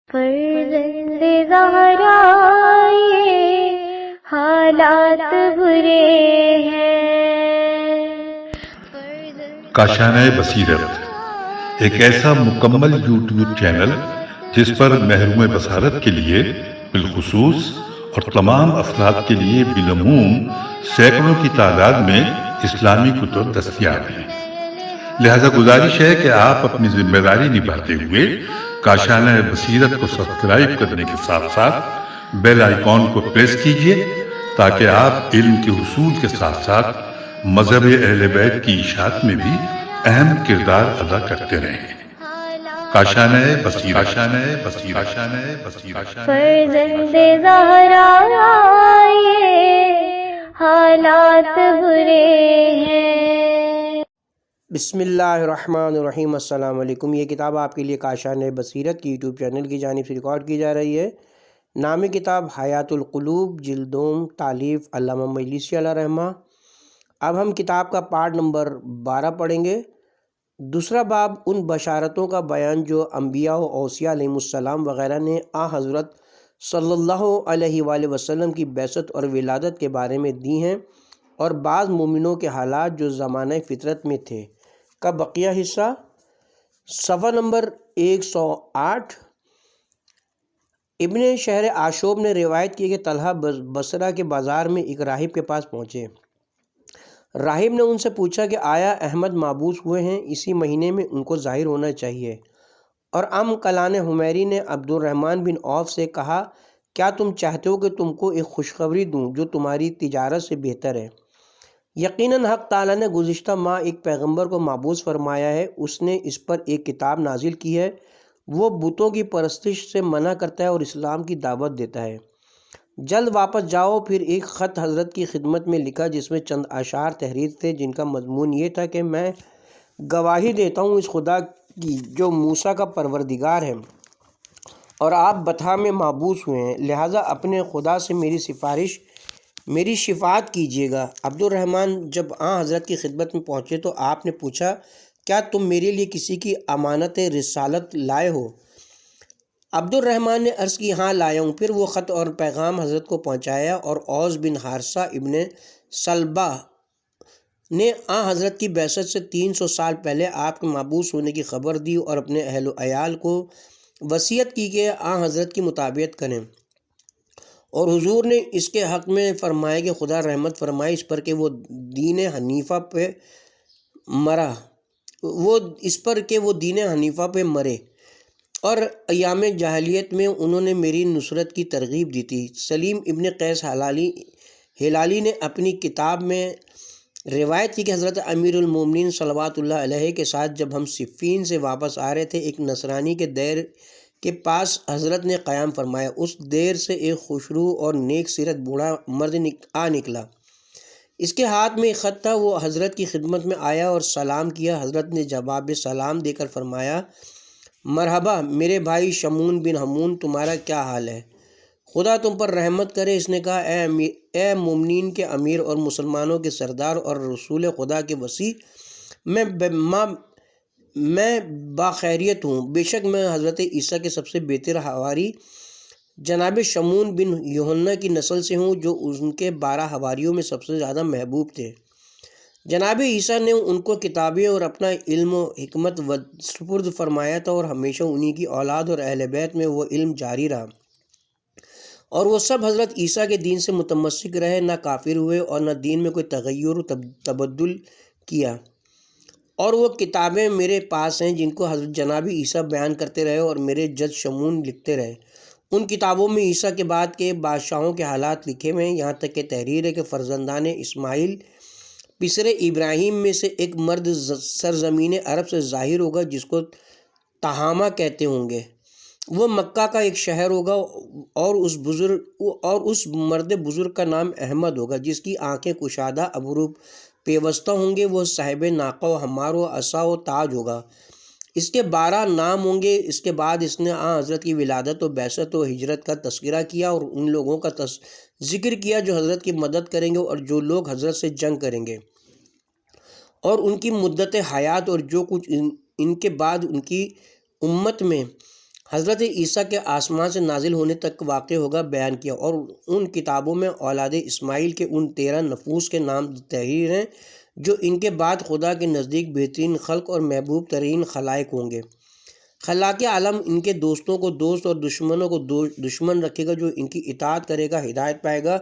فرزند زہرا یہ حالات برے ہیں۔ کاشانہ بصیرت ایک ایسا مکمل یوٹیوب چینل جس پر محروم بصارت کے لیے بالخصوص اور تمام افراد کے لیے بالعموم سینکڑوں کی تعداد میں اسلامی کتب دستیاب ہیں۔ لہذا گزارش ہے کہ آپ اپنی ذمہ داری نبھاتے ہوئے کاشانہ بصیرت کو سبسکرائب کرنے کے ساتھ ساتھ بیل آئیکن کو پریس کیجیے تاکہ آپ علم کے حصول کے ساتھ ساتھ مذہب اہل بیت کی اشاعت میں بھی اہم کردار ادا کرتے رہیں۔ کاشانہ بصیرت۔ فرزند زہرا یہ حالات برے ہیں۔ بسم اللہ الرحمن الرحیم۔ السلام علیکم۔ یہ کتاب آپ کے لیے کاشانہ بصیرت کی یوٹیوب چینل کی جانب سے ریکارڈ کی جا رہی ہے۔ نامی کتاب حیات القلوب، جلدوم، تالیف علامہ مجلسی علیہ رحمہ۔ اب ہم کتاب کا پارٹ نمبر 12 پڑھیں گے۔ دوسرا باب ان بشارتوں کا بیان جو انبیاء و اوصیاء علیہ السلام وغیرہ نے حضرت صلی اللہ علیہ وآلہ وسلم کی بعثت اور ولادت کے بارے میں دی ہیں، اور بعض مومنوں کے حالات جو زمانہ فطرت میں تھے کا بقیہ حصہ۔ صفحہ نمبر 108۔ ابن شہر آشوب نے روایت کی کہ طلحہ بصرہ کے بازار میں ایک راہب کے پاس پہنچے۔ راہب نے ان سے پوچھا کہ آیا احمد مابعوث ہوئے ہیں؟ اسی مہینے میں ان کو ظاہر ہونا چاہیے۔ اور کلان حمیری نے عبد الرحمن بن عوف سے کہا، کیا تم چاہتے ہو کہ تم کو ایک خوشخبری دوں جو تمہاری تجارت سے بہتر ہے؟ یقیناً حق تعالیٰ نے گزشتہ ماہ ایک پیغمبر کو مبعوث فرمایا ہے، اس نے اس پر ایک کتاب نازل کی ہے، وہ بتوں کی پرستش سے منع کرتا ہے اور اسلام کی دعوت دیتا ہے۔ جلد واپس جاؤ۔ پھر ایک خط حضرت کی خدمت میں لکھا جس میں چند اشعار تحریر تھے، جن کا مضمون یہ تھا کہ میں گواہی دیتا ہوں اس خدا کی جو موسیٰ کا پروردگار ہے اور آپ بطحا میں مبعوث ہوئے ہیں، لہٰذا اپنے خدا سے میری شفاعت کیجیے گا۔ عبد الرحمن جب حضرت کی خدمت میں پہنچے تو آپ نے پوچھا، کیا تم میرے لیے کسی کی امانت رسالت لائے ہو؟ عبد الرحمن نے عرض کی، ہاں لایا ہوں۔ پھر وہ خط اور پیغام حضرت کو پہنچایا، اور اوس بن حارثہ ابن سلبہ نے حضرت کی بعثت سے 300 سال پہلے آپ کے مبعوث ہونے کی خبر دی اور اپنے اہل و عیال کو وصیت کی کہ حضرت کی مطابقت کریں، اور حضور نے اس کے حق میں فرمایا کہ خدا رحمت فرمائے اس پر کہ وہ دین حنیفہ پہ مرے، اور ایام جاہلیت میں انہوں نے میری نصرت کی ترغیب دی تھی۔ سلیم ابن قیس ہلالی نے اپنی کتاب میں روایت کی کہ حضرت امیر المومنین صلوات اللہ علیہ کے ساتھ جب ہم صفین سے واپس آ رہے تھے، ایک نصرانی کے دیر کے پاس حضرت نے قیام فرمایا۔ اس دیر سے ایک خوشرو اور نیک سیرت بوڑھا مرد نکلا، اس کے ہاتھ میں ایک خط تھا۔ وہ حضرت کی خدمت میں آیا اور سلام کیا۔ حضرت نے جواب سلام دے کر فرمایا، مرحبا میرے بھائی شمون بن حمون، تمہارا کیا حال ہے؟ خدا تم پر رحمت کرے۔ اس نے کہا، اے مومنین کے امیر اور مسلمانوں کے سردار اور رسول خدا کے وصی، میں باخیریت ہوں۔ بے شک میں حضرت عیسیٰ کے سب سے بہتر حواری جناب شمون بن یوحنا کی نسل سے ہوں، جو ان کے 12 حواریوں میں سب سے زیادہ محبوب تھے۔ جناب عیسیٰ نے ان کو کتابیں اور اپنا علم و حکمت سپرد فرمایا تھا، اور ہمیشہ انہی کی اولاد اور اہل بیت میں وہ علم جاری رہا، اور وہ سب حضرت عیسیٰ کے دین سے متمسک رہے، نہ کافر ہوئے اور نہ دین میں کوئی تغیر و تبدل کیا۔ اور وہ کتابیں میرے پاس ہیں جن کو حضرت جناب عیسیٰ بیان کرتے رہے اور میرے جد شمون لکھتے رہے۔ ان کتابوں میں عیسیٰ کے بعد کے بادشاہوں کے حالات لکھے ہوئے ہیں، یہاں تک کہ تحریر ہے کہ فرزندان اسماعیل پسر ابراہیم میں سے ایک مرد سرزمین عرب سے ظاہر ہوگا جس کو تہامہ کہتے ہوں گے۔ وہ مکہ کا ایک شہر ہوگا، اور اس مرد بزرگ کا نام احمد ہوگا، جس کی آنکھیں کشادہ ابرو پیوستہ ہوں گے۔ وہ صاحب ناقہ و حمار و عصا و تاج ہوگا۔ اس کے 12 نام ہوں گے۔ اس کے بعد اس نے حضرت کی ولادت و بعثت و ہجرت کا تذکرہ کیا، اور ان لوگوں کا ذکر کیا جو حضرت کی مدد کریں گے اور جو لوگ حضرت سے جنگ کریں گے، اور ان کی مدت حیات اور جو کچھ ان کے بعد ان کی امت میں حضرت عیسیٰ کے آسمان سے نازل ہونے تک واقع ہوگا بیان کیا، اور ان کتابوں میں اولاد اسماعیل کے ان 13 نفوس کے نام تحریر ہیں جو ان کے بعد خدا کے نزدیک بہترین خلق اور محبوب ترین خلائق ہوں گے۔ خلاق عالم ان کے دوستوں کو دوست اور دشمنوں کو دشمن رکھے گا۔ جو ان کی اطاعت کرے گا ہدایت پائے گا،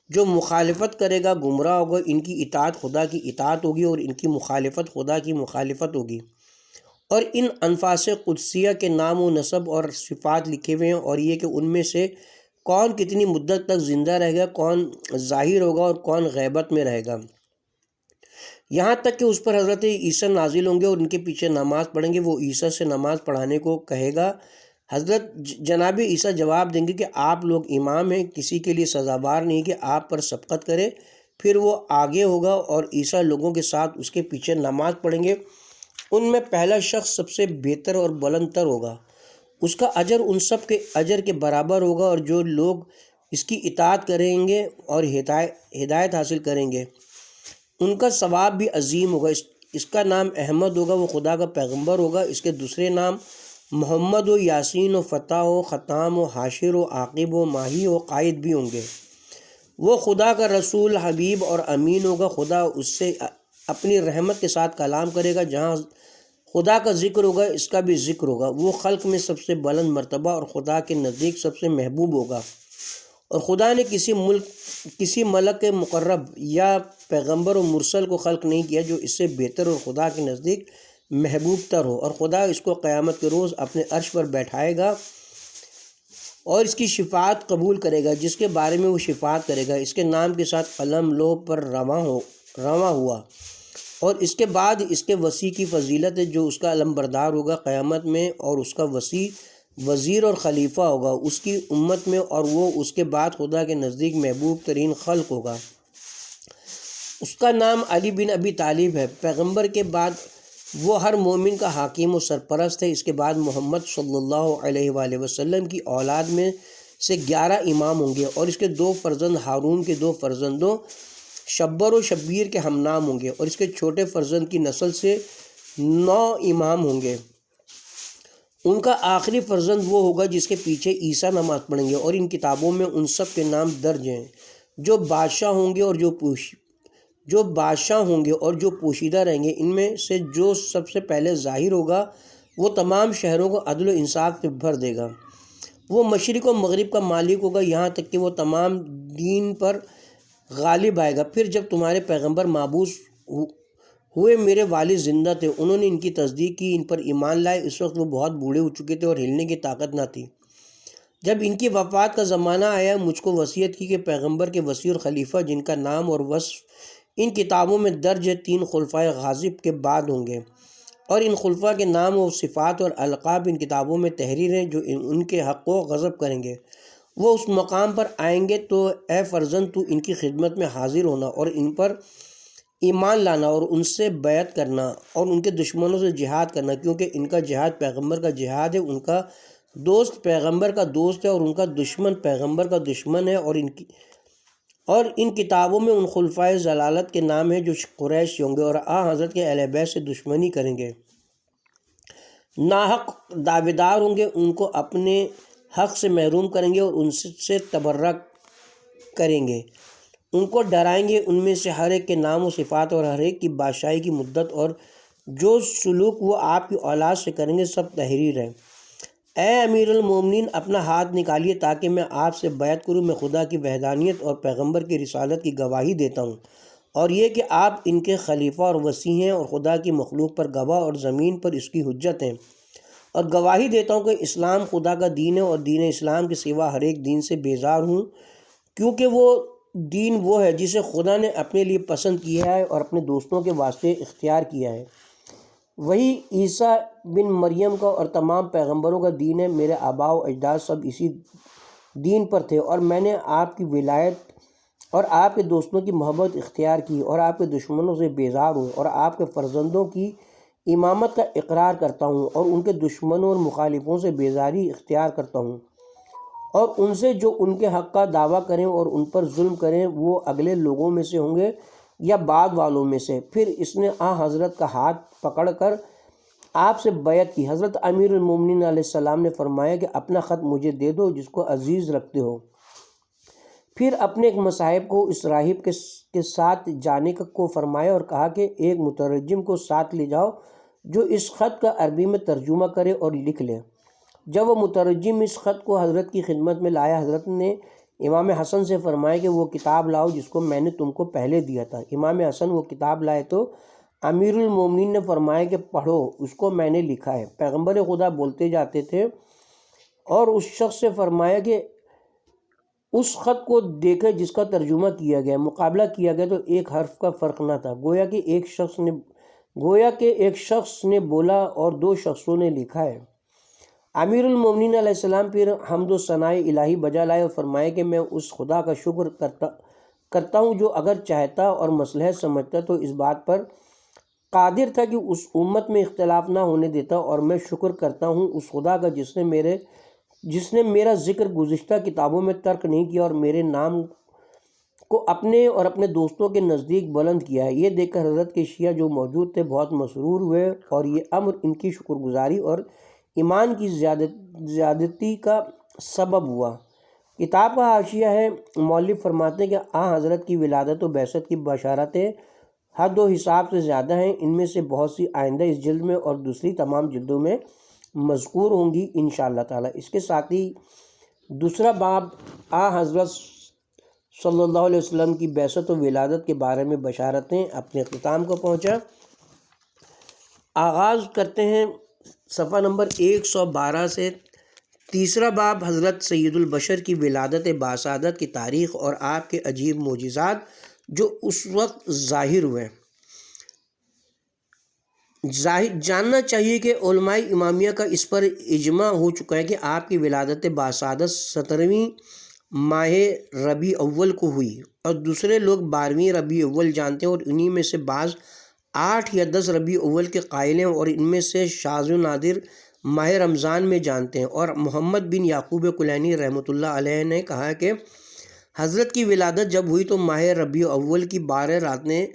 جو مخالفت کرے گا گمراہ ہوگا۔ ان کی اطاعت خدا کی اطاعت ہوگی اور ان کی مخالفت خدا کی مخالفت ہوگی۔ اور ان انفاس قدسیہ کے نام و نسب اور صفات لکھے ہوئے ہیں، اور یہ کہ ان میں سے کون کتنی مدت تک زندہ رہے گا، کون ظاہر ہوگا اور کون غیبت میں رہے گا، یہاں تک کہ اس پر حضرت عیسیٰ نازل ہوں گے اور ان کے پیچھے نماز پڑھیں گے۔ وہ عیسیٰ سے نماز پڑھانے کو کہے گا۔ حضرت جناب عیسیٰ جواب دیں گے کہ آپ لوگ امام ہیں، کسی کے لیے سزاوار نہیں کہ آپ پر سبقت کرے۔ پھر وہ آگے ہوگا اور عیسیٰ لوگوں کے ساتھ اس کے پیچھے نماز پڑھیں گے۔ ان میں پہلا شخص سب سے بہتر اور بلند تر ہوگا، اس کا اجر ان سب کے اجر کے برابر ہوگا، اور جو لوگ اس کی اطاعت کریں گے اور ہدایت حاصل کریں گے ان کا ثواب بھی عظیم ہوگا۔ اس کا نام احمد ہوگا، وہ خدا کا پیغمبر ہوگا۔ اس کے دوسرے نام محمد و یاسین و فتح و ختام و حاشر و عاقب و ماہی و قائد بھی ہوں گے۔ وہ خدا کا رسول، حبیب اور امین ہوگا۔ خدا اس سے اپنی رحمت کے ساتھ کلام کرے گا۔ جہاں خدا کا ذکر ہوگا اس کا بھی ذکر ہوگا۔ وہ خلق میں سب سے بلند مرتبہ اور خدا کے نزدیک سب سے محبوب ہوگا، اور خدا نے کسی ملک مقرب یا پیغمبر و مرسل کو خلق نہیں کیا جو اس سے بہتر اور خدا کے نزدیک محبوب تر ہو۔ اور خدا اس کو قیامت کے روز اپنے عرش پر بیٹھائے گا اور اس کی شفاعت قبول کرے گا، جس کے بارے میں وہ شفاعت کرے گا اس کے نام کے ساتھ قلم لوح پر رواں ہوا۔ اور اس کے بعد اس کے وسیع کی فضیلت ہے جو اس کا علم بردار ہوگا قیامت میں، اور اس کا وسیع وزیر اور خلیفہ ہوگا اس کی امت میں، اور وہ اس کے بعد خدا کے نزدیک محبوب ترین خلق ہوگا۔ اس کا نام علی بن ابی طالب ہے۔ پیغمبر کے بعد وہ ہر مومن کا حاکم و سرپرست ہے۔ اس کے بعد محمد صلی اللہ علیہ وآلہ وسلم کی اولاد میں سے 11 امام ہوں گے، اور اس کے 2 فرزند ہارون کے 2 فرزندوں شبر و شبیر کے ہم نام ہوں گے، اور اس کے چھوٹے فرزند کی نسل سے 9 امام ہوں گے۔ ان کا آخری فرزند وہ ہوگا جس کے پیچھے عیسیٰ نماز پڑھیں گے، اور ان کتابوں میں ان سب کے نام درج ہیں جو بادشاہ ہوں گے اور جو پوشیدہ رہیں گے۔ ان میں سے جو سب سے پہلے ظاہر ہوگا وہ تمام شہروں کو عدل و انصاف سے بھر دے گا۔ وہ مشرق و مغرب کا مالک ہوگا، یہاں تک کہ وہ تمام دین پر غالب آئے گا۔ پھر جب تمہارے پیغمبر مبعوث ہوئے میرے والد زندہ تھے، انہوں نے ان کی تصدیق کی، ان پر ایمان لائے۔ اس وقت وہ بہت بوڑھے ہو چکے تھے اور ہلنے کی طاقت نہ تھی۔ جب ان کی وفات کا زمانہ آیا، مجھ کو وصیت کی کہ پیغمبر کے وصی اور خلیفہ جن کا نام اور وصف ان کتابوں میں درج ہے 3 خلفائے غاصب کے بعد ہوں گے، اور ان خلفاء کے نام و صفات اور القاب ان کتابوں میں تحریر ہیں جو ان کے حق کو غضب کریں گے۔ وہ اس مقام پر آئیں گے تو اے فرزند تو ان کی خدمت میں حاضر ہونا اور ان پر ایمان لانا اور ان سے بیعت کرنا اور ان کے دشمنوں سے جہاد کرنا، کیونکہ ان کا جہاد پیغمبر کا جہاد ہے، ان کا دوست پیغمبر کا دوست ہے اور ان کا دشمن پیغمبر کا دشمن ہے۔ اور ان کتابوں میں ان خلفائے ضلالت کے نام ہیں جو قریش ہوں گے اور حضرت کے اہل بیت سے دشمنی کریں گے، ناحق دعویدار ہوں گے، ان کو اپنے حق سے محروم کریں گے اور ان سے تبرہ کریں گے، ان کو ڈرائیں گے۔ ان میں سے ہر ایک کے نام و صفات اور ہر ایک کی بادشاہی کی مدت اور جو سلوک وہ آپ کی اولاد سے کریں گے سب تحریر ہے۔ اے امیر المومنین، اپنا ہاتھ نکالیے تاکہ میں آپ سے بیعت کروں۔ میں خدا کی وحدانیت اور پیغمبر کی رسالت کی گواہی دیتا ہوں، اور یہ کہ آپ ان کے خلیفہ اور وصی ہیں اور خدا کی مخلوق پر گواہ اور زمین پر اس کی حجت ہیں، اور گواہی دیتا ہوں کہ اسلام خدا کا دین ہے اور دین اسلام کے سوا ہر ایک دین سے بیزار ہوں، کیونکہ وہ دین وہ ہے جسے خدا نے اپنے لیے پسند کیا ہے اور اپنے دوستوں کے واسطے اختیار کیا ہے۔ وہی عیسیٰ بن مریم کا اور تمام پیغمبروں کا دین ہے۔ میرے آباء و اجداد سب اسی دین پر تھے، اور میں نے آپ کی ولایت اور آپ کے دوستوں کی محبت اختیار کی اور آپ کے دشمنوں سے بیزار ہوں اور آپ کے فرزندوں کی امامت کا اقرار کرتا ہوں اور ان کے دشمنوں اور مخالفوں سے بیزاری اختیار کرتا ہوں، اور ان سے جو ان کے حق کا دعویٰ کریں اور ان پر ظلم کریں وہ اگلے لوگوں میں سے ہوں گے یا بعد والوں میں سے۔ پھر اس نے حضرت کا ہاتھ پکڑ کر آپ سے بیعت کی۔ حضرت امیر المومنین علیہ السلام نے فرمایا کہ اپنا خط مجھے دے دو جس کو عزیز رکھتے ہو۔ پھر اپنے ایک مصاحب کو اس راہب کے ساتھ جانے کو فرمایا اور کہا کہ ایک مترجم کو ساتھ لے جاؤ جو اس خط کا عربی میں ترجمہ کرے اور لکھ لے۔ جب وہ مترجم اس خط کو حضرت کی خدمت میں لایا، حضرت نے امام حسن سے فرمایا کہ وہ کتاب لاؤ جس کو میں نے تم کو پہلے دیا تھا۔ امام حسن وہ کتاب لائے تو امیر المومنین نے فرمایا کہ پڑھو، اس کو میں نے لکھا ہے۔ پیغمبر خدا بولتے جاتے تھے اور اس شخص سے فرمایا کہ اس خط کو دیکھے جس کا ترجمہ کیا گیا، مقابلہ کیا گیا تو ایک حرف کا فرق نہ تھا، گویا کہ ایک شخص نے بولا اور دو شخصوں نے لکھا ہے۔ امیر المومنین علیہ السلام پھر حمد و ثناء الہی بجا لائے اور فرمایا کہ میں اس خدا کا شکر کرتا ہوں جو اگر چاہتا اور مصلحت سمجھتا تو اس بات پر قادر تھا کہ اس امت میں اختلاف نہ ہونے دیتا، اور میں شکر کرتا ہوں اس خدا کا جس نے میرا ذکر گزشتہ کتابوں میں ترک نہیں کیا اور میرے نام کو اپنے اور اپنے دوستوں کے نزدیک بلند کیا ہے۔ یہ دیکھ کر حضرت کے شیعہ جو موجود تھے بہت مسرور ہوئے اور یہ امر ان کی شکر گزاری اور ایمان کی زیادتی کا سبب ہوا۔ کتاب کا حاشیہ ہے، مؤلف فرماتے ہیں کہ حضرت کی ولادت و بعثت کی بشارتیں حد و حساب سے زیادہ ہیں، ان میں سے بہت سی آئندہ اس جلد میں اور دوسری تمام جلدوں میں مذکور ہوں گی انشاءاللہ تعالی۔ اس کے ساتھ ہی دوسرا باب حضرت صلی اللہ علیہ وسلم کی بعثت و ولادت کے بارے میں بشارتیں اپنے اختتام کو پہنچا۔ آغاز کرتے ہیں صفحہ نمبر 112 سے۔ تیسرا باب حضرت سید البشر کی ولادت باسعادت کی تاریخ اور آپ کے عجیب معجزات جو اس وقت ظاہر ہوئے۔ جاننا چاہیے کہ علماء امامیہ کا اس پر اجماع ہو چکا ہے کہ آپ کی ولادت باسعادت 17ویں ماہ ربیع اول کو ہوئی، اور دوسرے لوگ 12ویں ربیع اول جانتے ہیں اور انہی میں سے بعض 8 یا 10 ربیع اول کے قائل ہیں، اور ان میں سے شاذ و نادر ماہ رمضان میں جانتے ہیں۔ اور محمد بن یعقوب کلینی رحمۃ اللہ علیہ نے کہا کہ حضرت کی ولادت جب ہوئی تو ماہ ربیع اول کی 12 راتیں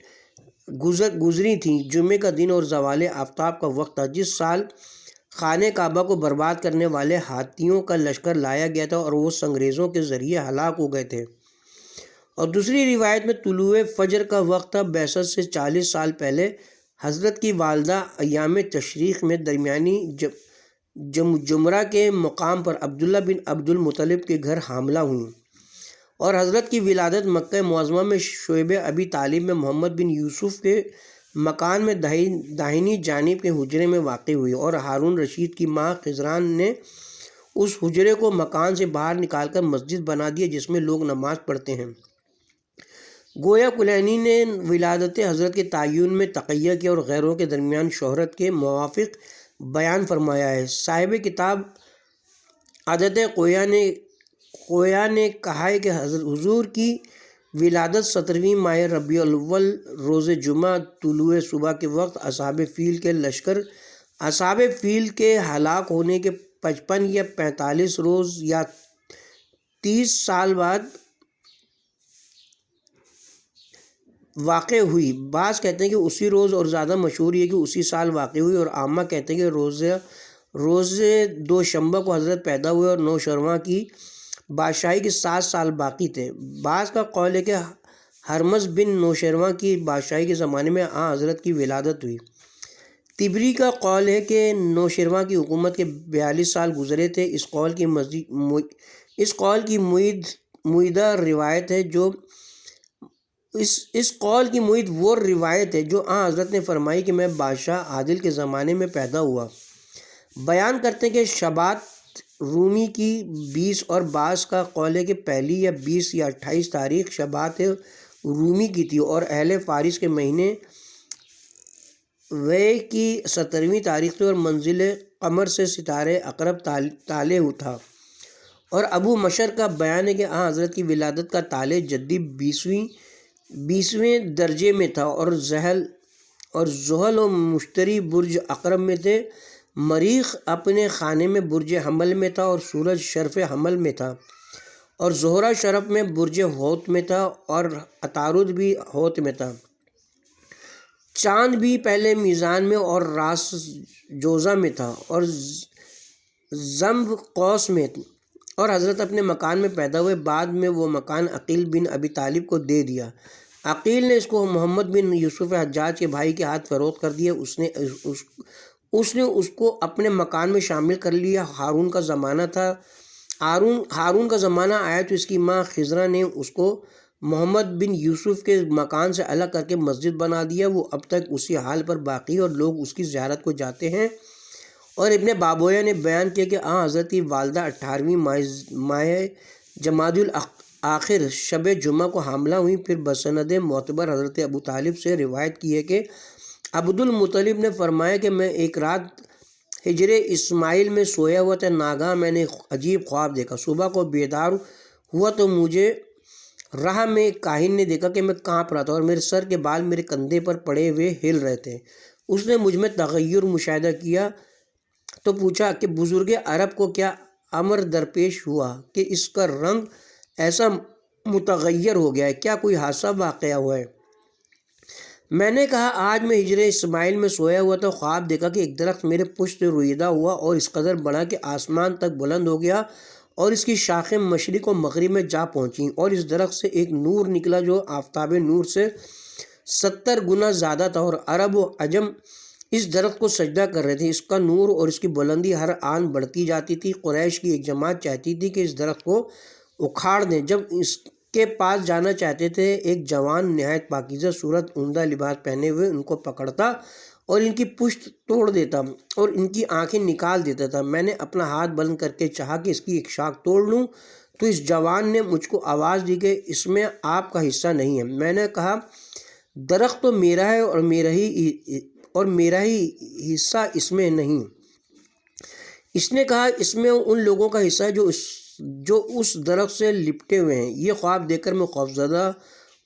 گزری تھیں، جمعے کا دن اور زوال آفتاب کا وقت تھا، جس سال خانہ کعبہ کو برباد کرنے والے ہاتھیوں کا لشکر لایا گیا تھا اور وہ سنگریزوں کے ذریعے ہلاک ہو گئے تھے۔ اور دوسری روایت میں طلوع فجر کا وقت تھا۔ بعثت سے 40 سال پہلے حضرت کی والدہ ایام تشریق میں درمیانی جمرہ کے مقام پر عبداللہ بن عبد المطلب کے گھر حاملہ ہوئیں، اور حضرت کی ولادت مکہ معظمہ میں شعیب ابی طالب میں محمد بن یوسف کے مکان میں داہنی جانب کے حجرے میں واقع ہوئی، اور ہارون رشید کی ماں خضران نے اس حجرے کو مکان سے باہر نکال کر مسجد بنا دیا جس میں لوگ نماز پڑھتے ہیں۔ گویا کلینی نے ولادت حضرت کے تعین میں تقیہ کیا اور غیروں کے درمیان شہرت کے موافق بیان فرمایا ہے۔ صاحب کتاب عدد قویا نے کہا ہے کہ حضور کی ولادت 17ویں ماہ ربیع الاول روز جمعہ طلوع صبح کے وقت اصحاب فیل کے ہلاک ہونے کے 55 یا 45 روز یا 30 سال بعد واقع ہوئی۔ بعض کہتے ہیں کہ اسی روز، اور زیادہ مشہور یہ کہ اسی سال واقع ہوئی، اور عامہ کہتے ہیں کہ روز دوشنبہ کو حضرت پیدا ہوئے اور نوشرواں کی بادشاہی کے 7 سال باقی تھے۔ بعض کا قول ہے کہ ہرمز بن نوشرواں کی بادشاہی کے زمانے میں حضرت کی ولادت ہوئی۔ طبری کا قول ہے کہ نوشرواں کی حکومت کے 42 سال گزرے تھے۔ اس قول کی معیدہ روایت ہے جو وہ روایت ہے جو حضرت نے فرمائی کہ میں بادشاہ عادل کے زمانے میں پیدا ہوا۔ بیان کرتے ہیں کہ شبات رومی کی 20 اور بعض کا قول ہے کہ پہلی یا 20 یا 28 تاریخ شبات رومی کی تھی، اور اہل فارس کے مہینے وے کی 17ویں تاریخ تھی، اور منزل قمر سے ستارے عقرب طالع تھا۔ اور ابو مشر کا بیان ہے کہ حضرت کی ولادت کا طالع جدی 20ویں درجے میں تھا، اور زحل و مشتری برج عقرب میں تھے، مریخ اپنے خانے میں برج حمل میں تھا، اور سورج شرف حمل میں تھا، اور زہرہ شرف میں برج حوت میں تھا، اور عطارد بھی حوت میں تھا۔ چاند بھی پہلے میزان میں اور راس جوزہ میں تھا اور زمب قوس میں، اور حضرت اپنے مکان میں پیدا ہوئے۔ بعد میں وہ مکان عقیل بن ابی طالب کو دے دیا۔ عقیل نے اس کو محمد بن یوسف حجاج کے بھائی کے ہاتھ فروخت کر دیا۔ اس نے اس کو اپنے مکان میں شامل کر لیا۔ ہارون کا زمانہ تھا۔ ہارون کا زمانہ آیا تو اس کی ماں خضرہ نے اس کو محمد بن یوسف کے مکان سے الگ کر کے مسجد بنا دیا۔ وہ اب تک اسی حال پر باقی اور لوگ اس کی زیارت کو جاتے ہیں۔ اور ابن بابویہ نے بیان کیا کہ حضرت کی والدہ 18ویں ماہ جمادی الاخر شب جمعہ کو حاملہ ہوئی۔ پھر بسند معتبر حضرت ابو طالب سے روایت کی ہے کہ عبد المطلب نے فرمایا کہ میں ایک رات ہجر اسماعیل میں سویا ہوا تھا، ناگہاں میں نے عجیب خواب دیکھا۔ صبح کو بیدار ہوا تو مجھے راہ میں کاہن نے دیکھا کہ میں کانپ رہا تھا اور میرے سر کے بال میرے کندھے پر پڑے ہوئے ہل رہے تھے۔ اس نے مجھ میں تغیر مشاہدہ کیا تو پوچھا کہ بزرگ عرب کو کیا امر درپیش ہوا کہ اس کا رنگ ایسا متغیر ہو گیا ہے؟ کیا کوئی حادثہ واقعہ ہوا ہے؟ میں نے کہا آج میں ہجر اسماعیل میں سویا ہوا تو خواب دیکھا کہ ایک درخت میرے پشت سے رویدہ ہوا اور اس قدر بڑا کہ آسمان تک بلند ہو گیا اور اس کی شاخیں مشرق و مغرب میں جا پہنچیں، اور اس درخت سے ایک نور نکلا جو آفتاب نور سے 70 گنا زیادہ تھا، اور عرب و عجم اس درخت کو سجدہ کر رہے تھے۔ اس کا نور اور اس کی بلندی ہر آن بڑھتی جاتی تھی۔ قریش کی ایک جماعت چاہتی تھی کہ اس درخت کو اکھاڑ دیں۔ جب اس کے پاس جانا چاہتے تھے، ایک جوان نہایت پاکیزہ صورت عمدہ لباس پہنے ہوئے ان کو پکڑتا اور ان کی پشت توڑ دیتا اور ان کی آنکھیں نکال دیتا تھا۔ میں نے اپنا ہاتھ بلند کر کے چاہا کہ اس کی ایک شاخ توڑ لوں تو اس جوان نے مجھ کو آواز دی کہ اس میں آپ کا حصہ نہیں ہے۔ میں نے کہا درخت تو میرا ہے اور میرا ہی حصہ اس میں نہیں۔ اس نے کہا اس میں ان لوگوں کا حصہ ہے جو اس درخت سے لپٹے ہوئے ہیں۔ یہ خواب دیکھ کر میں خوفزدہ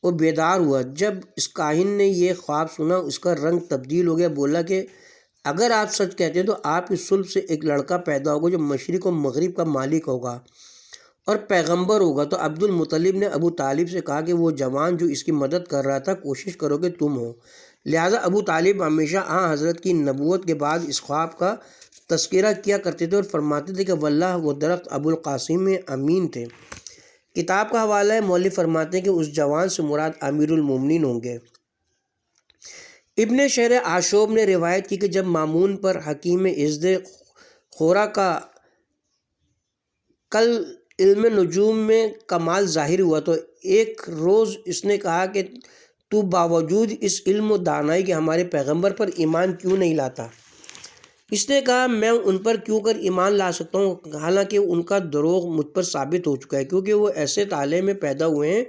اور بیدار ہوا۔ جب اس کاہن نے یہ خواب سنا، اس کا رنگ تبدیل ہو گیا۔ بولا کہ اگر آپ سچ کہتے ہیں تو آپ کی صلب سے ایک لڑکا پیدا ہوگا جو مشرق و مغرب کا مالک ہوگا اور پیغمبر ہوگا۔ تو عبد المطلب نے ابو طالب سے کہا کہ وہ جوان جو اس کی مدد کر رہا تھا کوشش کرو کہ تم ہو۔ لہٰذا ابو طالب ہمیشہ حضرت کی نبوت کے بعد اس خواب کا تذکرہ کیا کرتے تھے اور فرماتے تھے کہ واللہ وہ درخت ابو القاسم امین تھے۔ کتاب کا حوالہ ہے۔ مولوی فرماتے ہیں کہ اس جوان سے مراد امیر المومنین ہوں گے۔ ابن شہر عاشوب نے روایت کی کہ جب مامون پر حکیم عزد خورا کا کل علم نجوم میں کمال ظاہر ہوا تو ایک روز اس نے کہا کہ تو باوجود اس علم و دانائی کے ہمارے پیغمبر پر ایمان کیوں نہیں لاتا؟ اس نے کہا میں ان پر کیوں کر ایمان لا سکتا ہوں حالانکہ ان کا دروغ مجھ پر ثابت ہو چکا ہے، کیونکہ وہ ایسے تالے میں پیدا ہوئے ہیں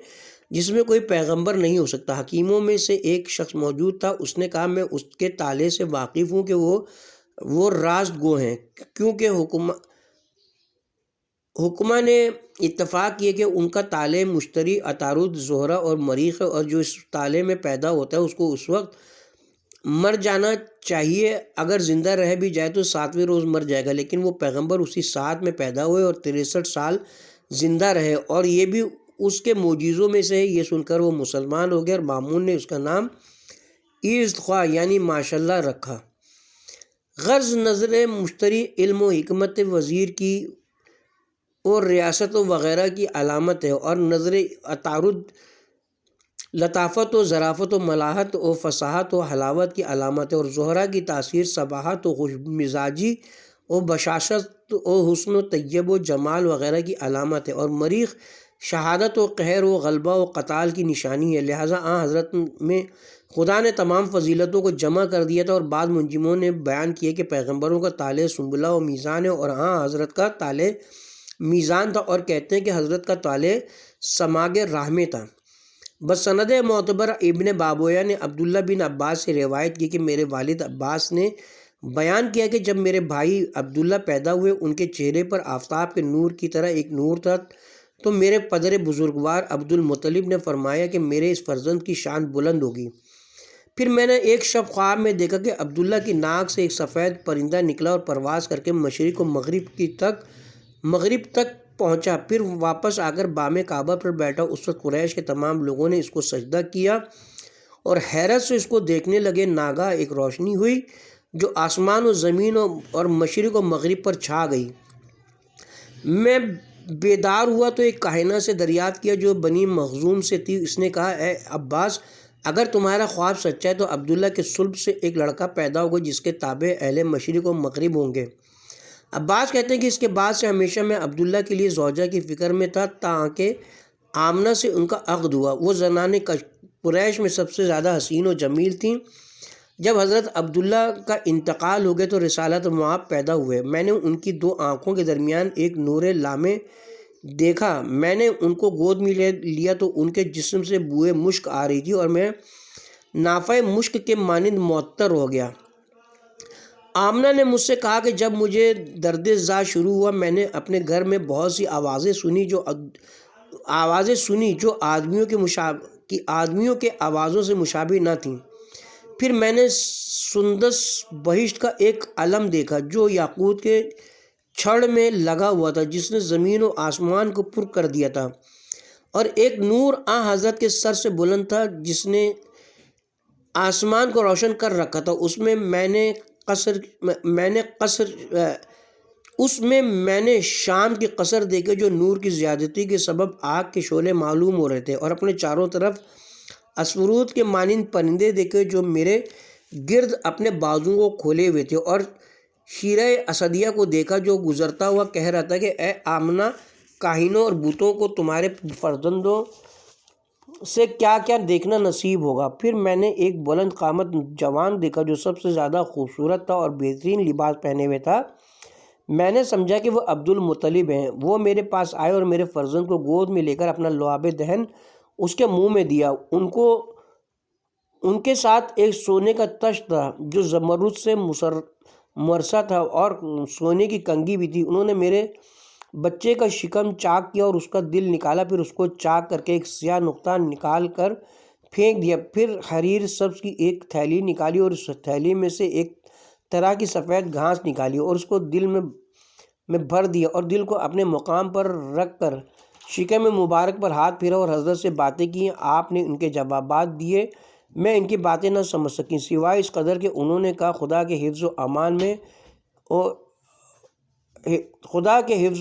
جس میں کوئی پیغمبر نہیں ہو سکتا۔ حکیموں میں سے ایک شخص موجود تھا، اس نے کہا میں اس کے تالے سے واقف ہوں کہ وہ راست گو ہیں، کیونکہ حکمہ نے اتفاق کیا کہ ان کا تالے مشتری، عطارد، زہرہ اور مریخ ہے، اور جو اس تالے میں پیدا ہوتا ہے اس کو اس وقت مر جانا چاہیے، اگر زندہ رہ بھی جائے تو 7ویں روز مر جائے گا، لیکن وہ پیغمبر اسی ساتھ میں پیدا ہوئے اور 63 سال زندہ رہے، اور یہ بھی اس کے معجزوں میں سے ہے۔ یہ سن کر وہ مسلمان ہو گیا اور مامون نے اس کا نام عیزد خواہ یعنی ماشاءاللہ رکھا۔ غرض نظر مشتری علم و حکمت وزیر کی اور ریاست و وغیرہ کی علامت ہے، اور نظر عطارد لطافت و ظرافت و ملاحت و فصاحت و حلاوت کی علامت ہے، اور زہرہ کی تاثیر صباحت و خوش مزاجی و بشاشت و حسن و طیب و جمال وغیرہ کی علامت ہے، اور مریخ شہادت و قہر و غلبہ و قتال کی نشانی ہے۔ لہٰذا حضرت میں خدا نے تمام فضیلتوں کو جمع کر دیا تھا، اور بعض منجموں نے بیان کیا کہ پیغمبروں کا تالے سنبلہ و میزان ہے اور حضرت کا تالے میزان تھا، اور کہتے ہیں کہ حضرت کا تالے سماگ راہ میں تھا۔ بسند معتبر ابن بابویہ نے عبداللہ بن عباس سے روایت کی کہ میرے والد عباس نے بیان کیا کہ جب میرے بھائی عبداللہ پیدا ہوئے ان کے چہرے پر آفتاب کے نور کی طرح ایک نور تھا، تو میرے پدر بزرگوار عبد المطلب نے فرمایا کہ میرے اس فرزند کی شان بلند ہوگی۔ پھر میں نے ایک شب خواب میں دیکھا کہ عبداللہ کی ناک سے ایک سفید پرندہ نکلا اور پرواز کر کے مشرق و مغرب تک پہنچا، پھر واپس آ کر بام کعبہ پر بیٹھا۔ اس وقت قریش کے تمام لوگوں نے اس کو سجدہ کیا اور حیرت سے اس کو دیکھنے لگے۔ ناگاہ ایک روشنی ہوئی جو آسمان و زمین اور مشرق و مغرب پر چھا گئی۔ میں بیدار ہوا تو ایک کاہنہ سے دریافت کیا جو بنی مخزوم سے تھی۔ اس نے کہا، اے عباس، اگر تمہارا خواب سچا ہے تو عبداللہ کے صلب سے ایک لڑکا پیدا ہوگا جس کے تابع اہل مشرق و مغرب ہوں گے۔ عباس کہتے ہیں کہ اس کے بعد سے ہمیشہ میں عبداللہ کے لیے زوجہ کی فکر میں تھا تاکہ آمنہ سے ان کا عقد ہوا۔ وہ زنانِ قریش میں سب سے زیادہ حسین و جمیل تھیں۔ جب حضرت عبداللہ کا انتقال ہو گیا تو رسالت مآب پیدا ہوئے۔ میں نے ان کی دو آنکھوں کے درمیان ایک نور لامع دیکھا۔ میں نے ان کو گود میں لیا تو ان کے جسم سے بوئے مشک آ رہی تھی اور میں نافع مشک کے مانند معطر ہو گیا۔ آمنہ نے مجھ سے کہا کہ جب مجھے درد زا شروع ہوا میں نے اپنے گھر میں بہت سی آوازیں سنی جو آدمیوں کے آوازوں سے مشابہ نہ تھیں۔ پھر میں نے سندس بہشت کا ایک علم دیکھا جو یاقوت کے چھڑ میں لگا ہوا تھا، جس نے زمین و آسمان کو پر کر دیا تھا، اور ایک نور حضرت کے سر سے بلند تھا جس نے آسمان کو روشن کر رکھا تھا۔ اس میں میں نے شام کے قصر دیکھے جو نور کی زیادتی کے سبب آگ کے شعلے معلوم ہو رہے تھے، اور اپنے چاروں طرف اسفرود کے مانند پرندے دیکھے جو میرے گرد اپنے بازوؤں کو کھولے ہوئے تھے، اور شیرہ اسدیہ کو دیکھا جو گزرتا ہوا کہہ رہا تھا کہ اے آمنہ، کاہنوں اور بتوں کو تمہارے فرزندوں سے کیا کیا دیکھنا نصیب ہوگا۔ پھر میں نے ایک بلند قامت جوان دیکھا جو سب سے زیادہ خوبصورت تھا اور بہترین لباس پہنے ہوئے تھا۔ میں نے سمجھا کہ وہ عبد المطلب ہیں۔ وہ میرے پاس آئے اور میرے فرزند کو گود میں لے کر اپنا لعاب دہن اس کے منہ میں دیا۔ ان کے ساتھ ایک سونے کا تشت تھا جو زمرد سے مرصع تھا اور سونے کی کنگھی بھی تھی۔ انہوں نے میرے بچے کا شکم چاک کیا اور اس کا دل نکالا، پھر اس کو چاک کر کے ایک سیاہ نقطہ نکال کر پھینک دیا۔ پھر حریر سبز کی ایک تھیلی نکالی اور اس تھیلی میں سے ایک طرح کی سفید گھاس نکالی اور اس کو دل میں بھر دیا، اور دل کو اپنے مقام پر رکھ کر شکم مبارک پر ہاتھ پھیرا اور حضرت سے باتیں کی۔ آپ نے ان کے جوابات دیے۔ میں ان کی باتیں نہ سمجھ سکی سوائے اس قدر کہ انہوں نے کہا، خدا کے حفظ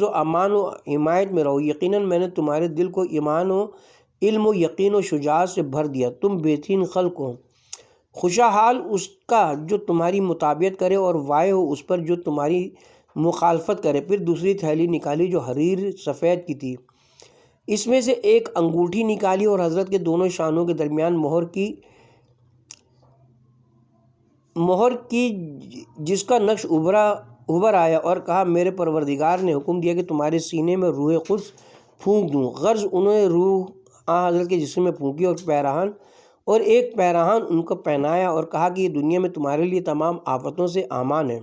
و امان و حمایت میں رہو۔ یقیناً میں نے تمہارے دل کو ایمان و علم و یقین و شجاعت سے بھر دیا۔ تم بہترین خلق ہو۔ خوشا حال اس کا جو تمہاری مطابقت کرے، اور وائے ہو اس پر جو تمہاری مخالفت کرے۔ پھر دوسری تھیلی نکالی جو حریر سفید کی تھی، اس میں سے ایک انگوٹھی نکالی اور حضرت کے دونوں شانوں کے درمیان مہر کی جس کا نقش ابھر آیا، اور کہا، میرے پروردگار نے حکم دیا کہ تمہارے سینے میں روح قدس پھونک دوں۔ غرض انہوں نے روح حضرت کے جسم میں پھونکی اور ایک پیراہن ان کو پہنایا اور کہا کہ یہ دنیا میں تمہارے لیے تمام آفتوں سے امان ہے۔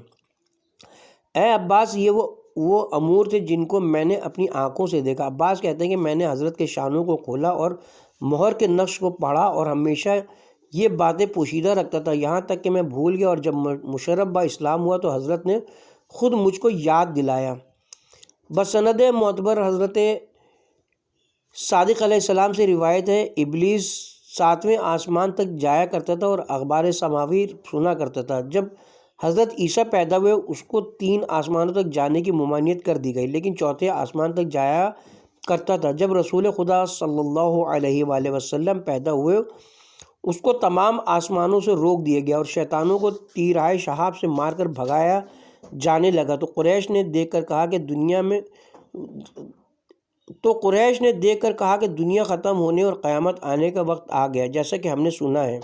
اے عباس، یہ وہ امور تھے جن کو میں نے اپنی آنکھوں سے دیکھا۔ عباس کہتے ہیں کہ میں نے حضرت کے شانوں کو کھولا اور مہر کے نقش کو پڑھا اور ہمیشہ یہ باتیں پوشیدہ رکھتا تھا، یہاں تک کہ میں بھول گیا، اور جب مشرف با اسلام ہوا تو حضرت نے خود مجھ کو یاد دلایا۔ بسند معتبر حضرت صادق علیہ السلام سے روایت ہے، ابلیس 7ویں آسمان تک جایا کرتا تھا اور اخبار سماوی سنا کرتا تھا۔ جب حضرت عیسیٰ پیدا ہوئے اس کو 3 آسمانوں تک جانے کی ممانعت کر دی گئی، لیکن 4تھے آسمان تک جایا کرتا تھا۔ جب رسول خدا صلی اللہ علیہ وآلہ وسلم پیدا ہوئے اس کو تمام آسمانوں سے روک دیا گیا اور شیطانوں کو تیرہائے شہاب سے مار کر بھگایا جانے لگا۔ تو قریش نے دیکھ کر کہا کہ دنیا ختم ہونے اور قیامت آنے کا وقت آ گیا، جیسا کہ ہم نے سنا ہے۔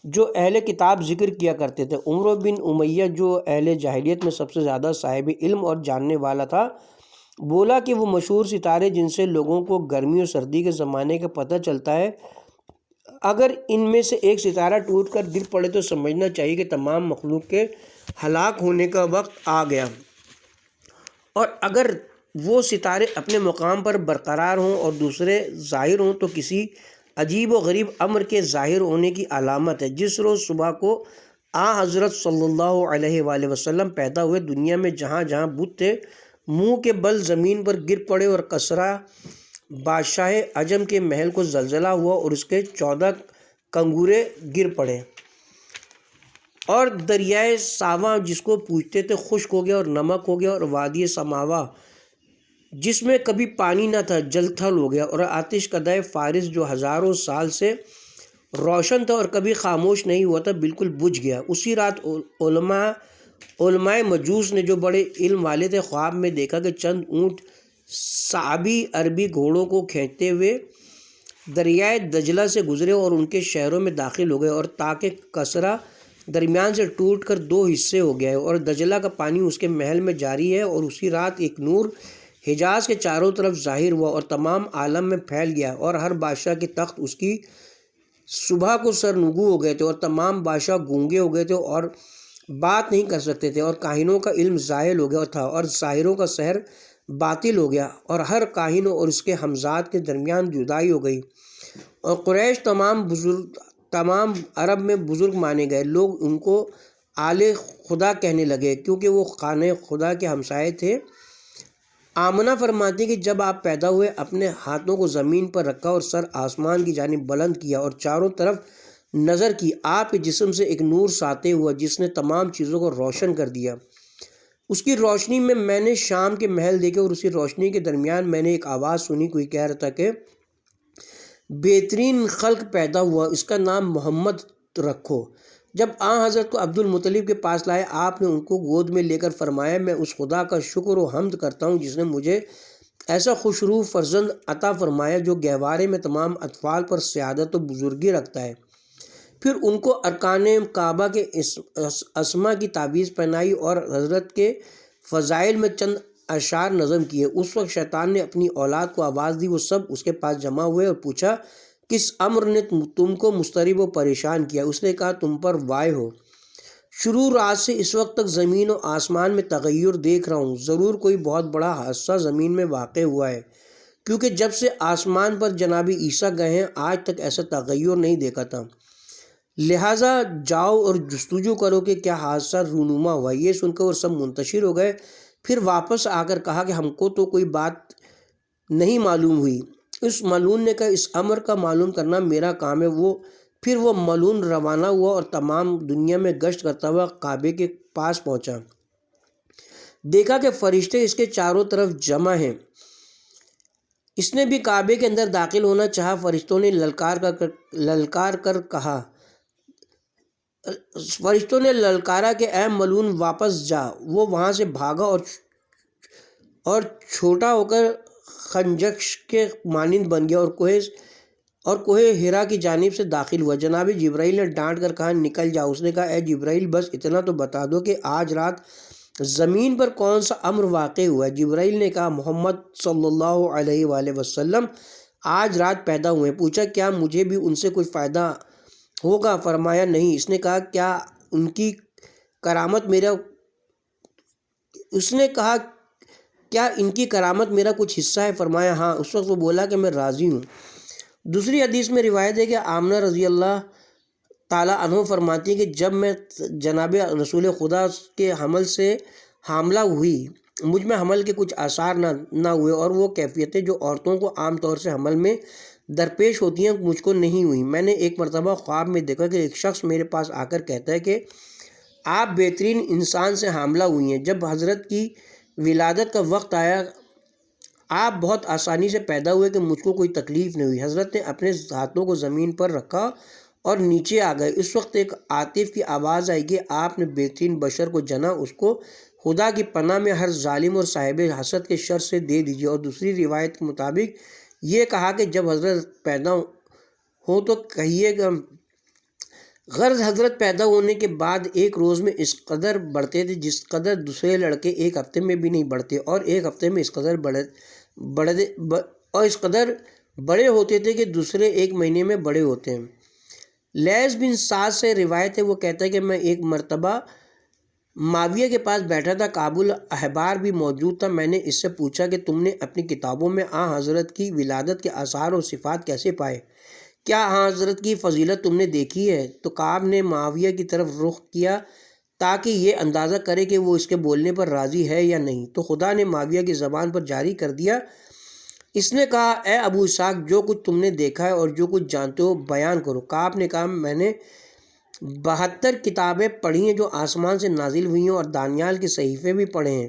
جو اہل کتاب ذکر کیا کرتے تھے، عمرو بن امیہ جو اہل جاہلیت میں سب سے زیادہ صاحب علم اور جاننے والا تھا، بولا کہ وہ مشہور ستارے جن سے لوگوں کو گرمی اور سردی کے زمانے کا پتہ چلتا ہے، اگر ان میں سے ایک ستارہ ٹوٹ کر گر پڑے تو سمجھنا چاہیے کہ تمام مخلوق کے ہلاک ہونے کا وقت آ گیا، اور اگر وہ ستارے اپنے مقام پر برقرار ہوں اور دوسرے ظاہر ہوں تو کسی عجیب و غریب امر کے ظاہر ہونے کی علامت ہے۔ جس روز صبح کو حضرت صلی اللہ علیہ وآلہ وسلم پیدا ہوئے، دنیا میں جہاں جہاں بت تھے منہ کے بل زمین پر گر پڑے، اور کسریٰ بادشاہ عجم کے محل کو زلزلہ ہوا اور اس کے 14 کنگورے گر پڑے، اور دریائے ساواں جس کو پوجتے تھے خشک ہو گیا اور نمک ہو گیا، اور وادی سماوا جس میں کبھی پانی نہ تھا جل تھل ہو گیا، اور آتش کدہ فارس جو ہزاروں سال سے روشن تھا اور کبھی خاموش نہیں ہوا تھا بالکل بجھ گیا۔ اسی رات علماء مجوس نے جو بڑے علم والے تھے خواب میں دیکھا کہ چند اونٹ صعابی عربی گھوڑوں کو کھینچتے ہوئے دریائے دجلہ سے گزرے اور ان کے شہروں میں داخل ہو گئے، اور تاکہ کسرا درمیان سے ٹوٹ کر دو حصے ہو گیا ہے اور دجلہ کا پانی اس کے محل میں جاری ہے۔ اور اسی رات ایک نور حجاز کے چاروں طرف ظاہر ہوا اور تمام عالم میں پھیل گیا، اور ہر بادشاہ کے تخت اس کی صبح کو سرنگو ہو گئے تھے، اور تمام بادشاہ گونگے ہو گئے تھے اور بات نہیں کر سکتے تھے، اور کاہنوں کا علم زائل ہو گیا تھا، اور ساحروں کا سحر باطل ہو گیا، اور ہر کاہن اور اس کے ہمزاد کے درمیان جدائی ہو گئی، اور قریش تمام عرب میں بزرگ مانے گئے۔ لوگ ان کو آل خدا کہنے لگے کیونکہ وہ خانہ خدا کے ہمسائے تھے۔ آمنہ فرماتی کہ جب آپ پیدا ہوئے اپنے ہاتھوں کو زمین پر رکھا اور سر آسمان کی جانب بلند کیا اور چاروں طرف نظر کی، آپ کے جسم سے ایک نور ساطع ہوا جس نے تمام چیزوں کو روشن کر دیا۔ اس کی روشنی میں نے شام کے محل دیکھے، اور اسی روشنی کے درمیان میں نے ایک آواز سنی، کوئی کہہ رہا تھا کہ بہترین خلق پیدا ہوا، اس کا نام محمد رکھو۔ جب حضرت کو عبد المطلب کے پاس لائے، آپ نے ان کو گود میں لے کر فرمایا، میں اس خدا کا شکر و حمد کرتا ہوں جس نے مجھے ایسا خوشرو فرزند عطا فرمایا جو گہوارے میں تمام اطفال پر سیادت و بزرگی رکھتا ہے۔ پھر ان کو ارکان کعبہ کے اسما کی تعویذ پہنائی اور حضرت کے فضائل میں چند اشعار نظم کیے۔ اس وقت شیطان نے اپنی اولاد کو آواز دی، وہ سب اس کے پاس جمع ہوئے اور پوچھا، کس امر نے تم کو مضطرب و پریشان کیا؟ اس نے کہا، تم پر وائے ہو۔ شروع رات سے اس وقت تک زمین و آسمان میں تغیر دیکھ رہا ہوں، ضرور کوئی بہت بڑا حادثہ زمین میں واقع ہوا ہے، کیونکہ جب سے آسمان پر جناب عیسیٰ گئے ہیں آج تک ایسا تغیر نہیں دیکھا تھا، لہٰذا جاؤ اور جستجو کرو کہ کیا حادثہ رونما ہوا۔ یہ سن کر وہ سب منتشر ہو گئے۔ پھر واپس آ کر کہا کہ ہم کو تو کوئی بات نہیں معلوم ہوئی۔ اس ملعون نے کہا، اس امر کا معلوم کرنا میرا کام ہے۔ پھر وہ ملعون روانہ ہوا اور تمام دنیا میں گشت کرتا ہوا کعبے کے پاس پہنچا، دیکھا کہ فرشتے اس کے چاروں طرف جمع ہیں۔ اس نے بھی کعبے کے اندر داخل ہونا چاہا، فرشتوں نے للکارا کہ اے ملعون واپس جا۔ وہ وہاں سے بھاگا اور چھوٹا ہو کر خنجش کے مانند بن گیا اور کوہ ہرا کی جانب سے داخل ہوا۔ جناب جبرائیل نے ڈانٹ کر کہا، نکل جاؤ۔ اس نے کہا، اے جبرائیل بس اتنا تو بتا دو کہ آج رات زمین پر کون سا امر واقع ہوا ہے؟ جبرائیل نے کہا، محمد صلی اللہ علیہ وآلہ وسلم آج رات پیدا ہوئے۔ پوچھا، کیا مجھے بھی ان سے کوئی فائدہ ہوگا؟ فرمایا، نہیں۔ اس نے کہا، کیا ان کی کرامت میرا کچھ حصہ ہے؟ فرمایا، ہاں۔ اس وقت وہ بولا کہ میں راضی ہوں۔ دوسری حدیث میں روایت ہے کہ آمنہ رضی اللہ تعالیٰ عنہ فرماتی ہے کہ جب میں جناب رسول خدا کے حمل سے حاملہ ہوئی، مجھ میں حمل کے کچھ آثار نہ ہوئے، اور وہ کیفیتیں جو عورتوں کو عام طور سے حمل میں درپیش ہوتی ہیں مجھ کو نہیں ہوئی۔ میں نے ایک مرتبہ خواب میں دیکھا کہ ایک شخص میرے پاس آ کر کہتا ہے کہ آپ بہترین انسان سے حاملہ ہوئی ہیں۔ جب حضرت کی ولادت کا وقت آیا آپ بہت آسانی سے پیدا ہوئے کہ مجھ کو کوئی تکلیف نہیں ہوئی۔ حضرت نے اپنے ہاتھوں کو زمین پر رکھا اور نیچے آ گئے۔ اس وقت ایک عاطف کی آواز آئی کہ آپ نے بہترین بشر کو جنا، اس کو خدا کی پناہ میں ہر ظالم اور صاحب حسد کے شر سے دے دیجیے۔ اور دوسری روایت کے مطابق یہ کہا کہ جب حضرت پیدا ہو تو کہیے گا، غرض حضرت پیدا ہونے کے بعد ایک روز میں اس قدر بڑھتے تھے جس قدر دوسرے لڑکے ایک ہفتے میں بھی نہیں بڑھتے، اور ایک ہفتے میں اس قدر بڑے ہوتے تھے کہ دوسرے ایک مہینے میں بڑے ہوتے ہیں۔ لیث بن سعد سے روایت ہے، وہ کہتا ہے کہ میں ایک مرتبہ معاویہ کے پاس بیٹھا تھا، کابل احبار بھی موجود تھا۔ میں نے اس سے پوچھا کہ تم نے اپنی کتابوں میں حضرت کی ولادت کے آثار اور صفات کیسے پائے؟ کیا حضرت کی فضیلت تم نے دیکھی ہے؟ تو کعب نے معاویہ کی طرف رخ کیا تاکہ یہ اندازہ کرے کہ وہ اس کے بولنے پر راضی ہے یا نہیں۔ تو خدا نے معاویہ کی زبان پر جاری کر دیا، اس نے کہا اے ابو اسحاق جو کچھ تم نے دیکھا ہے اور جو کچھ جانتے ہو بیان کرو۔ کعب نے کہا میں نے 72 کتابیں پڑھی ہیں جو آسمان سے نازل ہوئی ہیں اور دانیال کے صحیفے بھی پڑھے ہیں،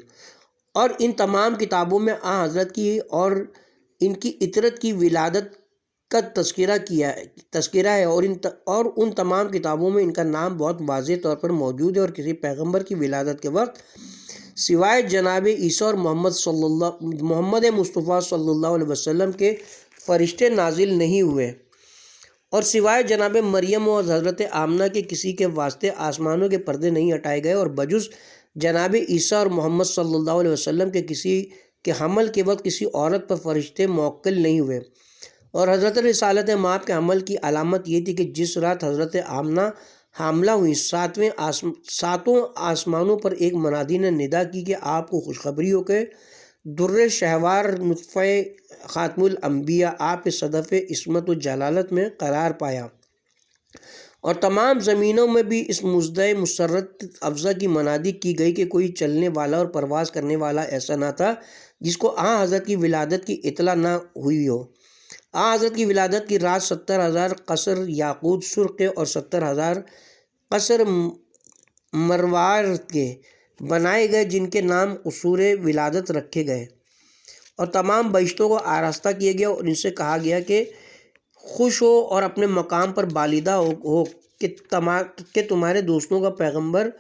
اور ان تمام کتابوں میں آن حضرت کی اور ان کی اطرت کی ولادت کا تذکرہ ہے، اور ان تمام کتابوں میں ان کا نام بہت واضح طور پر موجود ہے، اور کسی پیغمبر کی ولادت کے وقت سوائے جناب عیسیٰ اور محمد مصطفیٰ صلی اللہ علیہ وسلم کے فرشتے نازل نہیں ہوئے، اور سوائے جناب مریم اور حضرت آمنہ کے کسی کے واسطے آسمانوں کے پردے نہیں ہٹائے گئے، اور بجز جناب عیسیٰ اور محمد صلی اللہ علیہ وسلم کے کسی کے حمل کے وقت کسی عورت پر فرشتے موکل نہیں ہوئے۔ اور حضرت رسالت مآب کے حمل کی علامت یہ تھی کہ جس رات حضرت آمنہ حاملہ ہوئی، ساتوں آسمانوں پر ایک منادی نے ندا کی کہ آپ کو خوشخبری ہو کہ در شہوار نطفہ خاتم الانبیاء آپ صدف عصمت و جلالت میں قرار پایا، اور تمام زمینوں میں بھی اس مزدہ مسرت افزا کی منادی کی گئی کہ کوئی چلنے والا اور پرواز کرنے والا ایسا نہ تھا جس کو آن حضرت کی ولادت کی اطلاع نہ ہوئی ہو۔ آن حضرت کی ولادت کی رات 70,000 قصر یاقوت سرخ کے اور 70,000 قصر مروار کے بنائے گئے جن کے نام قصور ولادت رکھے گئے، اور تمام بہشتوں کو آراستہ کیا گیا، اور ان سے کہا گیا کہ خوش ہو اور اپنے مقام پر بالیدہ ہو کہ تمہارے دوستوں کا پیغمبر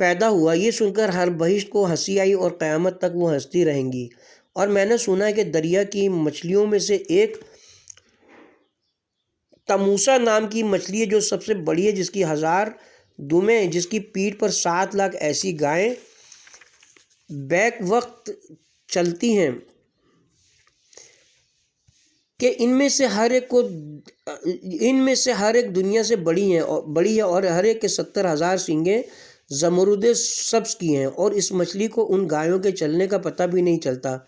پیدا ہوا۔ یہ سن کر ہر بہشت کو ہنسی آئی اور قیامت تک وہ ہنستی رہیں گی۔ اور میں نے سنا ہے کہ دریا کی مچھلیوں میں سے ایک تموسا نام کی مچھلی ہے جو سب سے بڑی ہے، جس کی 1000 دمیں ہیں، جس کی پیٹھ پر 7 لاکھ ایسی گائیں بیک وقت چلتی ہیں کہ ان میں سے ہر ایک دنیا سے بڑی ہے، اور ہر ایک کے 70,000 سینگیں زمرد سبز کی ہیں، اور اس مچھلی کو ان گایوں کے چلنے کا پتہ بھی نہیں چلتا۔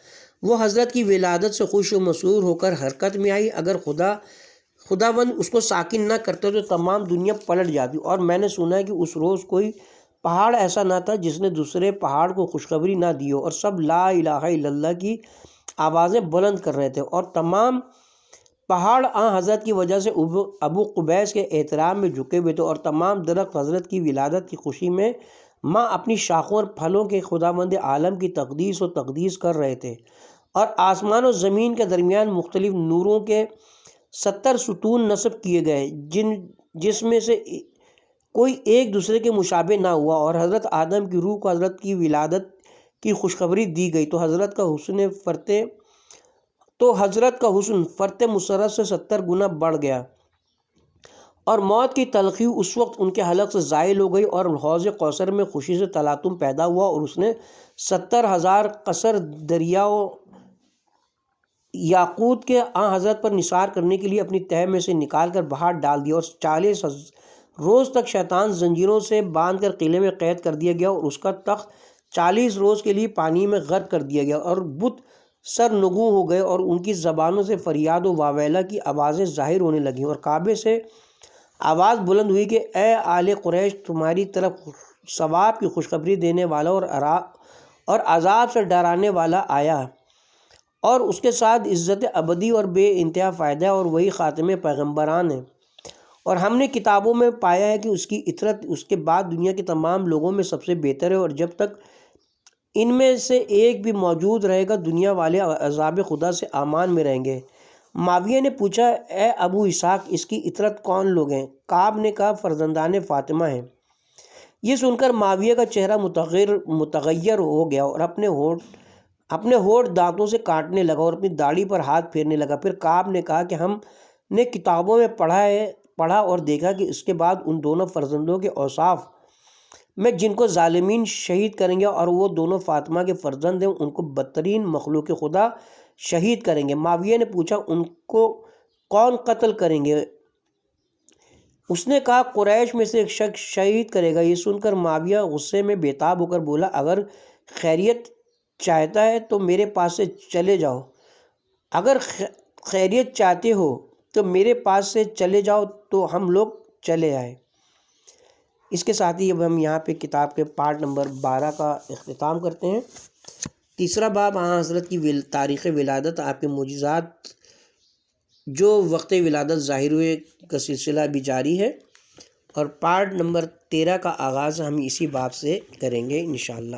وہ حضرت کی ولادت سے خوش و مسرور ہو کر حرکت میں آئی، اگر خداوند اس کو ساکن نہ کرتے تو تمام دنیا پلٹ جاتی۔ اور میں نے سنا ہے کہ اس روز کوئی پہاڑ ایسا نہ تھا جس نے دوسرے پہاڑ کو خوشخبری نہ دی ہو، اور سب لا الہ الا اللہ کی آوازیں بلند کر رہے تھے، اور تمام پہاڑ آن حضرت کی وجہ سے ابو قبیس کے احترام میں جھکے ہوئے تھے، اور تمام درخت حضرت کی ولادت کی خوشی میں ماں اپنی شاخوں اور پھلوں کے خداوند عالم کی تقدیس و تقدیس کر رہے تھے، اور آسمان و زمین کے درمیان مختلف نوروں کے 70 ستون نصب کیے گئے جس میں سے کوئی ایک دوسرے کے مشابہ نہ ہوا، اور حضرت آدم کی روح کو حضرت کی ولادت کی خوشخبری دی گئی تو حضرت کا حسن فرت مسرت سے 70 گنا بڑھ گیا، اور موت کی تلخی اس وقت ان کے حلق سے زائل ہو گئی، اور حوض کوثر میں خوشی سے تلاطم پیدا ہوا، اور اس نے 70,000 قصر دریاؤ یاقوت کے آن حضرت پر نثار کرنے کے لیے اپنی تہہ میں سے نکال کر باہر ڈال دیا، اور 40 روز تک شیطان زنجیروں سے باندھ کر قلعے میں قید کر دیا گیا، اور اس کا تخت 40 روز کے لیے پانی میں غرق کر دیا گیا، اور بت سرنگوں ہو گئے، اور ان کی زبانوں سے فریاد و واویلا کی آوازیں ظاہر ہونے لگیں، اور کعبے سے آواز بلند ہوئی کہ اے آل قریش، تمہاری طرف ثواب کی خوشخبری دینے والا اور عذاب سے ڈرانے والا آیا، اور اس کے ساتھ عزت ابدی اور بے انتہا فائدہ ہے، اور وہی خاتم پیغمبران ہے، اور ہم نے کتابوں میں پایا ہے کہ اس کی اطرت اس کے بعد دنیا کے تمام لوگوں میں سب سے بہتر ہے، اور جب تک ان میں سے ایک بھی موجود رہے گا دنیا والے عذاب خدا سے امان میں رہیں گے۔ معاویہ نے پوچھا اے ابو اسحاق، اس کی اطرت کون لوگ ہیں؟ کعب نے کہا فرزندان فاطمہ ہیں۔ یہ سن کر معاویہ کا چہرہ متغیر ہو گیا، اور اپنے ہونٹ دانتوں سے کاٹنے لگا، اور اپنی داڑھی پر ہاتھ پھیرنے لگا۔ پھر کعب نے کہا کہ ہم نے کتابوں میں پڑھا اور دیکھا کہ اس کے بعد ان دونوں فرزندوں کے اوصاف میں جن کو ظالمین شہید کریں گے، اور وہ دونوں فاطمہ کے فرزند ہیں، ان کو بدترین مخلوق خدا شہید کریں گے۔ معاویہ نے پوچھا ان کو کون قتل کریں گے؟ اس نے کہا قریش میں سے ایک شخص شہید کرے گا۔ یہ سن کر معاویہ غصے میں بےتاب ہو کر بولا اگر خیریت چاہتا ہے تو میرے پاس سے چلے جاؤ، اگر خیریت چاہتے ہو تو میرے پاس سے چلے جاؤ، تو ہم لوگ چلے آئے۔ اس کے ساتھ ہی اب ہم یہاں پہ کتاب کے پارٹ نمبر 12 کا اختتام کرتے ہیں۔ تیسرا باب حضرت کی تاریخ ولادت، آپ کے معجزات جو وقت ولادت ظاہر ہوئے کا سلسلہ بھی جاری ہے، اور پارٹ نمبر 13 کا آغاز ہم اسی باب سے کریں گے انشاءاللہ۔